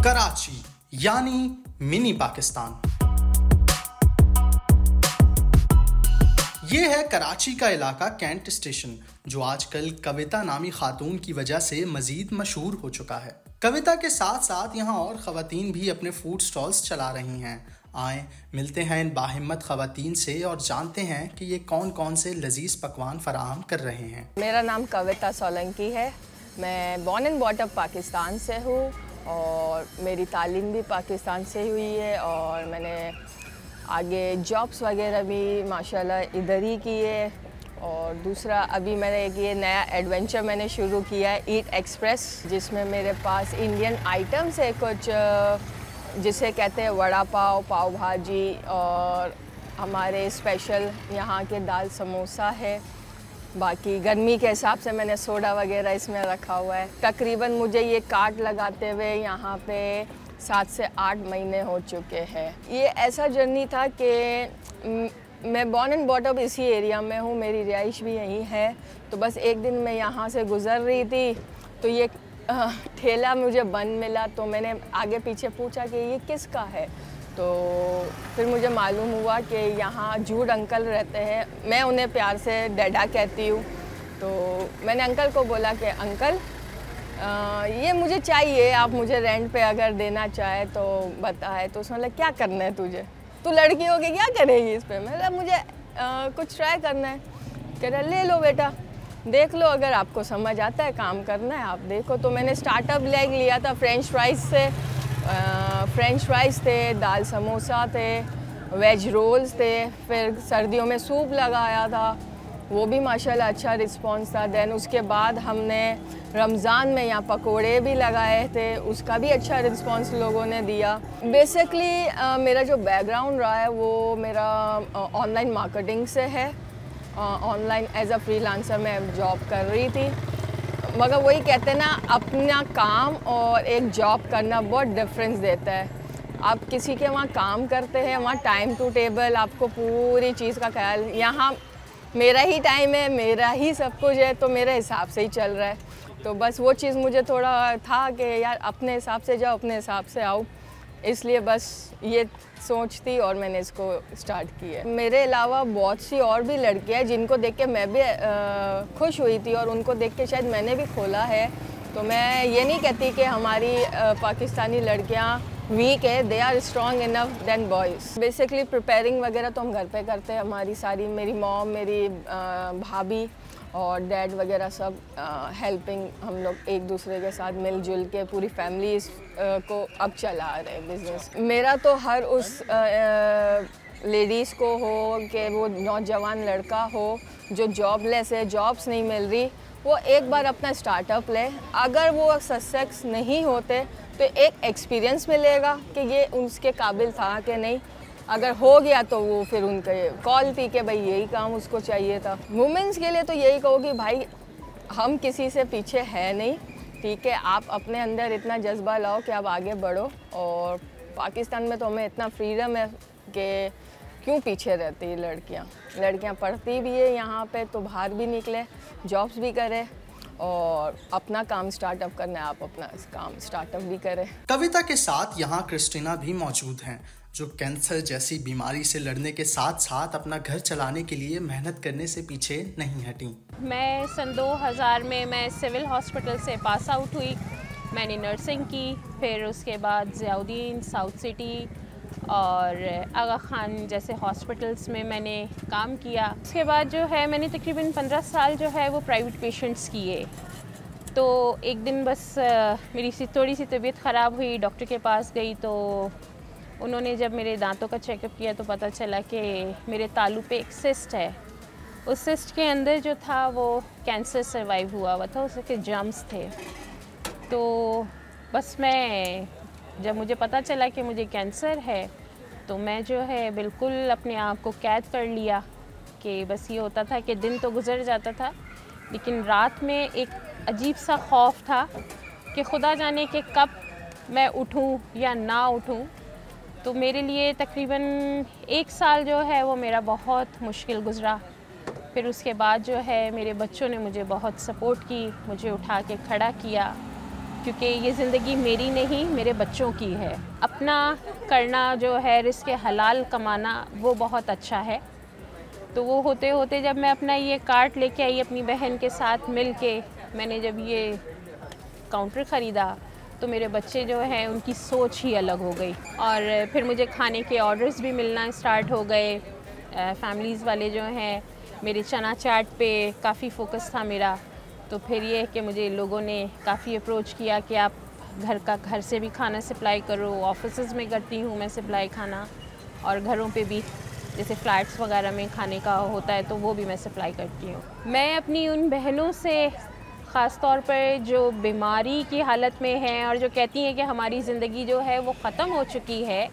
कराची यानी मिनी पाकिस्तान। ये है कराची का इलाका कैंट स्टेशन, जो आजकल कविता नामी खातून की वजह से मजीद मशहूर हो चुका है। कविता के साथ साथ यहाँ और खवातीन भी अपने फूड स्टॉल्स चला रही हैं। आए मिलते हैं इन बाहिम्मत खवातीन से और जानते हैं कि ये कौन कौन से लजीज पकवान फराहम कर रहे हैं। मेरा नाम कविता सोलंकी है। मैं born and brought up Pakistan से हूँ और मेरी तालीम भी पाकिस्तान से हुई है और मैंने आगे जॉब्स वगैरह भी माशाल्लाह इधर ही किए। और दूसरा अभी मैंने एक ये नया एडवेंचर मैंने शुरू किया है, ईट एक्सप्रेस, जिसमें मेरे पास इंडियन आइटम्स है कुछ, जिसे कहते हैं वड़ा पाव, पाव भाजी, और हमारे स्पेशल यहाँ के दाल समोसा है। बाकी गर्मी के हिसाब से मैंने सोडा वगैरह इसमें रखा हुआ है। तकरीबन मुझे ये कार्ट लगाते हुए यहाँ पे 7 से 8 महीने हो चुके हैं। ये ऐसा जर्नी था कि मैं बॉर्न एंड बॉट अप इसी एरिया में हूँ, मेरी रिहाइश भी यहीं है। तो बस एक दिन मैं यहाँ से गुज़र रही थी तो ये ठेला मुझे बंद मिला, तो मैंने आगे पीछे पूछा कि ये किसका है। तो फिर मुझे मालूम हुआ कि यहाँ जूड अंकल रहते हैं, मैं उन्हें प्यार से डैडा कहती हूँ। तो मैंने अंकल को बोला कि अंकल ये मुझे चाहिए, आप मुझे रेंट पे अगर देना चाहे तो बताए। तो उसने बोला क्या करना है तुझे, तू लड़की हो के क्या करेगी इस पर। मैंने मुझे कुछ ट्राई करना है। कह रहा ले लो बेटा, देख लो, अगर आपको समझ आता है काम करना है आप देखो। तो मैंने स्टार्टअप लेग लिया था फ्रेंच फ्राइज से। फ्रेंच फ्राइज थे, दाल समोसा थे, वेज रोल्स थे, फिर सर्दियों में सूप लगाया था, वो भी माशाल्लाह अच्छा रिस्पांस था। देन उसके बाद हमने रमज़ान में यहाँ पकोड़े भी लगाए थे, उसका भी अच्छा रिस्पांस लोगों ने दिया। बेसिकली मेरा जो बैकग्राउंड रहा है वो मेरा ऑनलाइन मार्केटिंग से है। ऑनलाइन एज अ फ्रीलांसर मैं जॉब कर रही थी, मगर वही कहते हैं ना, अपना काम और एक जॉब करना बहुत डिफरेंस देता है। आप किसी के वहाँ काम करते हैं, वहाँ टाइम टू टेबल, आपको पूरी चीज़ का ख्याल। यहाँ मेरा ही टाइम है, मेरा ही सब कुछ है, तो मेरे हिसाब से ही चल रहा है। तो बस वो चीज़ मुझे थोड़ा था कि यार अपने हिसाब से जाओ, अपने हिसाब से आओ, इसलिए बस ये सोच थी और मैंने इसको स्टार्ट किया। मेरे अलावा बहुत सी और भी लड़कियां हैं जिनको देख के मैं भी खुश हुई थी और उनको देख के शायद मैंने भी खोला है। तो मैं ये नहीं कहती कि हमारी पाकिस्तानी लड़कियां वीक है, they are strong enough than boys. Basically preparing वगैरह तो हम घर पे करते हैं, हमारी सारी, मेरी मॉम, मेरी भाभी और डैड वगैरह सब हेल्पिंग, हम लोग एक दूसरे के साथ मिलजुल के पूरी फैमिली को अब चला रहे हैं बिज़नेस। मेरा तो हर उस लेडीज़ को हो कि वो नौजवान लड़का हो जो जॉबलेस है, जॉब्स नहीं मिल रही, वो एक बार अपना स्टार्टअप ले। अगर वो सक्सेस नहीं होते तो एक एक्सपीरियंस मिलेगा कि ये उसके काबिल था कि नहीं। अगर हो गया तो वो फिर उनके कॉल थी कि भाई यही काम उसको चाहिए था। वुमेंस के लिए तो यही कहो कि भाई हम किसी से पीछे है नहीं, ठीक है, आप अपने अंदर इतना जज्बा लाओ कि आप आगे बढ़ो। और पाकिस्तान में तो हमें इतना फ्रीडम है कि क्यों पीछे रहती लड़कियां पढ़ती भी है यहाँ पे, तो बाहर भी निकले, जॉब्स भी करें और अपना काम स्टार्टअप करना है, आप अपना काम स्टार्टअप भी करें। कविता के साथ यहाँ क्रिस्टीना भी मौजूद हैं, जो कैंसर जैसी बीमारी से लड़ने के साथ साथ अपना घर चलाने के लिए मेहनत करने से पीछे नहीं हटी। मैं सन 2000 में मैं सिविल हॉस्पिटल से पास आउट हुई। मैंने नर्सिंग की, फिर उसके बाद ज़ियाउद्दीन, साउथ सिटी और आगा खान जैसे हॉस्पिटल्स में मैंने काम किया। उसके बाद जो है मैंने तकरीबन 15 साल जो है वो प्राइवेट पेशेंट्स किए। तो एक दिन बस मेरी थोड़ी सी तबीयत ख़राब हुई, डॉक्टर के पास गई तो उन्होंने जब मेरे दांतों का चेकअप किया तो पता चला कि मेरे तालू पे एक सिस्ट है। उस सिस्ट के अंदर जो था वो कैंसर सर्वाइव हुआ था, उसके जर्म्स थे। तो बस मैं, जब मुझे पता चला कि मुझे कैंसर है, तो मैं जो है बिल्कुल अपने आप को कैद कर लिया कि बस ये होता था कि दिन तो गुजर जाता था, लेकिन रात में एक अजीब सा खौफ था कि खुदा जाने कि कब मैं उठूं या ना उठूं। तो मेरे लिए तकरीबन 1 साल जो है वो मेरा बहुत मुश्किल गुजरा। फिर उसके बाद जो है मेरे बच्चों ने मुझे बहुत सपोर्ट की, मुझे उठा के खड़ा किया, क्योंकि ये ज़िंदगी मेरी नहीं मेरे बच्चों की है। अपना करना जो है, रिस्क हलाल कमाना, वो बहुत अच्छा है। तो वो होते होते जब मैं अपना ये कार्ट लेके आई अपनी बहन के साथ मिल के, मैंने जब ये काउंटर ख़रीदा तो मेरे बच्चे जो हैं उनकी सोच ही अलग हो गई। और फिर मुझे खाने के ऑर्डर्स भी मिलना स्टार्ट हो गए। फैमिलीज़ वाले जो हैं, मेरे चना चाट पे काफ़ी फोकस था मेरा। तो फिर ये है कि मुझे लोगों ने काफ़ी अप्रोच किया कि आप घर से भी खाना सप्लाई करो। ऑफिसेज़ में करती हूँ मैं सप्लाई खाना, और घरों पे भी जैसे फ्लैट्स वगैरह में खाने का होता है तो वो भी मैं सप्लाई करती हूँ। मैं अपनी उन बहनों से, ख़ास तौर पर जो बीमारी की हालत में हैं और जो कहती हैं कि हमारी ज़िंदगी जो है वो ख़त्म हो चुकी है,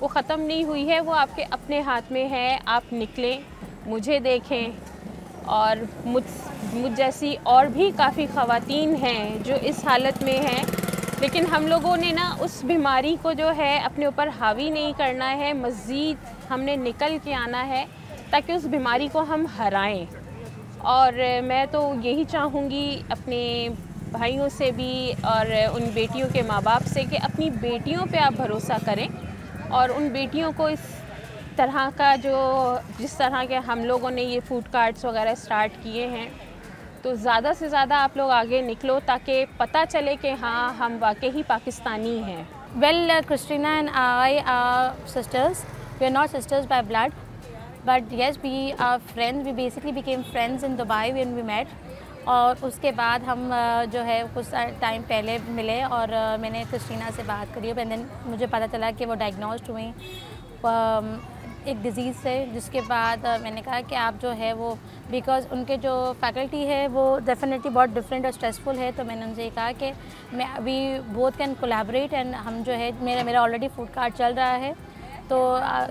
वो ख़त्म नहीं हुई है, वो आपके अपने हाथ में है। आप निकलें, मुझे देखें, और मुझ जैसी और भी काफ़ी ख़वातीन हैं जो इस हालत में हैं। लेकिन हम लोगों ने ना उस बीमारी को जो है अपने ऊपर हावी नहीं करना है, मज़ीद हमने निकल के आना है ताकि उस बीमारी को हम हराएं। और मैं तो यही चाहूँगी अपने भाइयों से भी और उन बेटियों के माँ बाप से कि अपनी बेटियों पे आप भरोसा करें, और उन बेटियों को इस तरह का जिस तरह के हम लोगों ने ये फूड कार्ट्स वगैरह स्टार्ट किए हैं, तो ज़्यादा से ज़्यादा आप लोग आगे निकलो ताकि पता चले कि हाँ, हम वाकई ही पाकिस्तानी हैं। Well, Christina and I are sisters. We are not sisters by blood, but yes, we are friends. We basically became friends in Dubai when we met. और उसके बाद हम जो है कुछ टाइम पहले मिले और मैंने क्रिस्टीना से बात करी, एंड देन मुझे पता चला कि वो डायग्नोस्ड हुई एक डिज़ीज़ से। जिसके बाद मैंने कहा कि आप जो है वो, बिकॉज़ उनके जो फैकल्टी है वो डेफिनेटली बहुत डिफरेंट और स्ट्रेसफुल है, तो मैंने उनसे कहा कि मैं अभी बोथ कैन कोलैबोरेट, एंड हम जो है मेरा ऑलरेडी फूड कार्ट चल रहा है, तो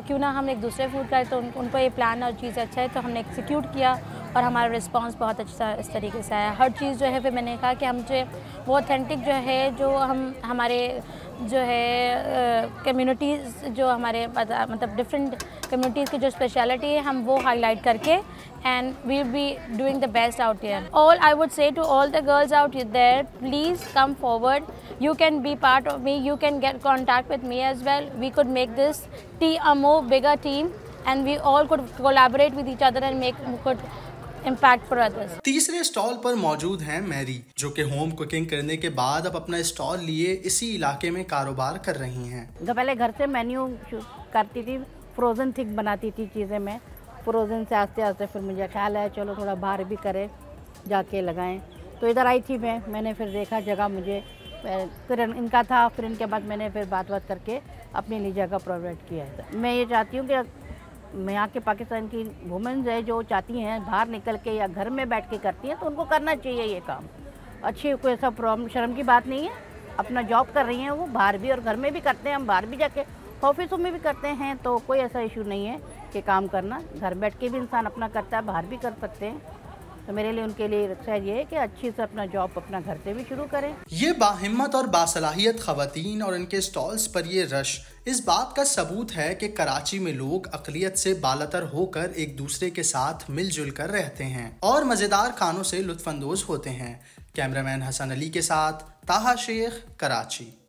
क्यों ना हम एक दूसरे फूड कार्ट, तो उनको ये प्लान और चीज़ अच्छा है, तो हमने एग्जीक्यूट किया और हमारा रिस्पांस बहुत अच्छा इस तरीके से आया। हर चीज़ जो है, फिर मैंने कहा कि हम जो वो ऑथेंटिक जो है, जो हम हमारे जो है कम्युनिटीज़, जो हमारे मतलब डिफरेंट कम्युनिटीज़ की जो स्पेशलिटी है, हम वो हाईलाइट करके, and we'll be doing the best out here. All I would say to all the girls out there, please come forward. You can be part of me. You can get contact with me as well. We could make this a more bigger team, and we all could collaborate with each other and make good impact for others. तीसरे stall पर मौजूद हैं Mary, जो कि home cooking करने के बाद अब अपना स्टॉल लिए इसी इलाके में कारोबार कर रही हैं। पहले घर से मेन्यू करती थी, फ्रोज़न थिंग बनाती थी चीज़ें मैं, फ्रोज़न से आस्ते आस्ते फिर मुझे ख्याल है चलो थोड़ा बाहर भी करें, जाके लगाएं। तो इधर आई थी मैंने फिर देखा जगह मुझे, फिर इनका था, फिर इनके बाद मैंने फिर बात करके अपने लिए जगह प्रोवाइड किया है। मैं ये चाहती हूँ कि मैं यहाँ के पाकिस्तान की वुमेन्स है जो चाहती हैं बाहर निकल के या घर में बैठ के करती हैं, तो उनको करना चाहिए ये काम। अच्छी कोई ऐसा प्रॉब्लम शर्म की बात नहीं है, अपना जॉब कर रही हैं वो, बाहर भी और घर में भी करते हैं, हम बाहर भी जाके ऑफिसों में भी करते हैं, तो कोई ऐसा इशू नहीं है कि काम करना, घर बैठ के भी इंसान अपना करता है, बाहर भी कर सकते हैं। तो मेरे लिए उनके लिए शायद ये है कि अच्छी से अपना जॉब अपना घर से भी शुरू करें। ये बाहिम्मत और बासलाहियत खवातीन और इनके स्टॉल्स पर ये रश इस बात का सबूत है कि कराची में लोग अक़लियत से बालातर होकर एक दूसरे के साथ मिलजुल कर रहते हैं और मज़ेदार खानों से लुत्फ़अंदोज़ होते हैं। कैमरामैन हसन अली के साथ ताहा शेख, कराची।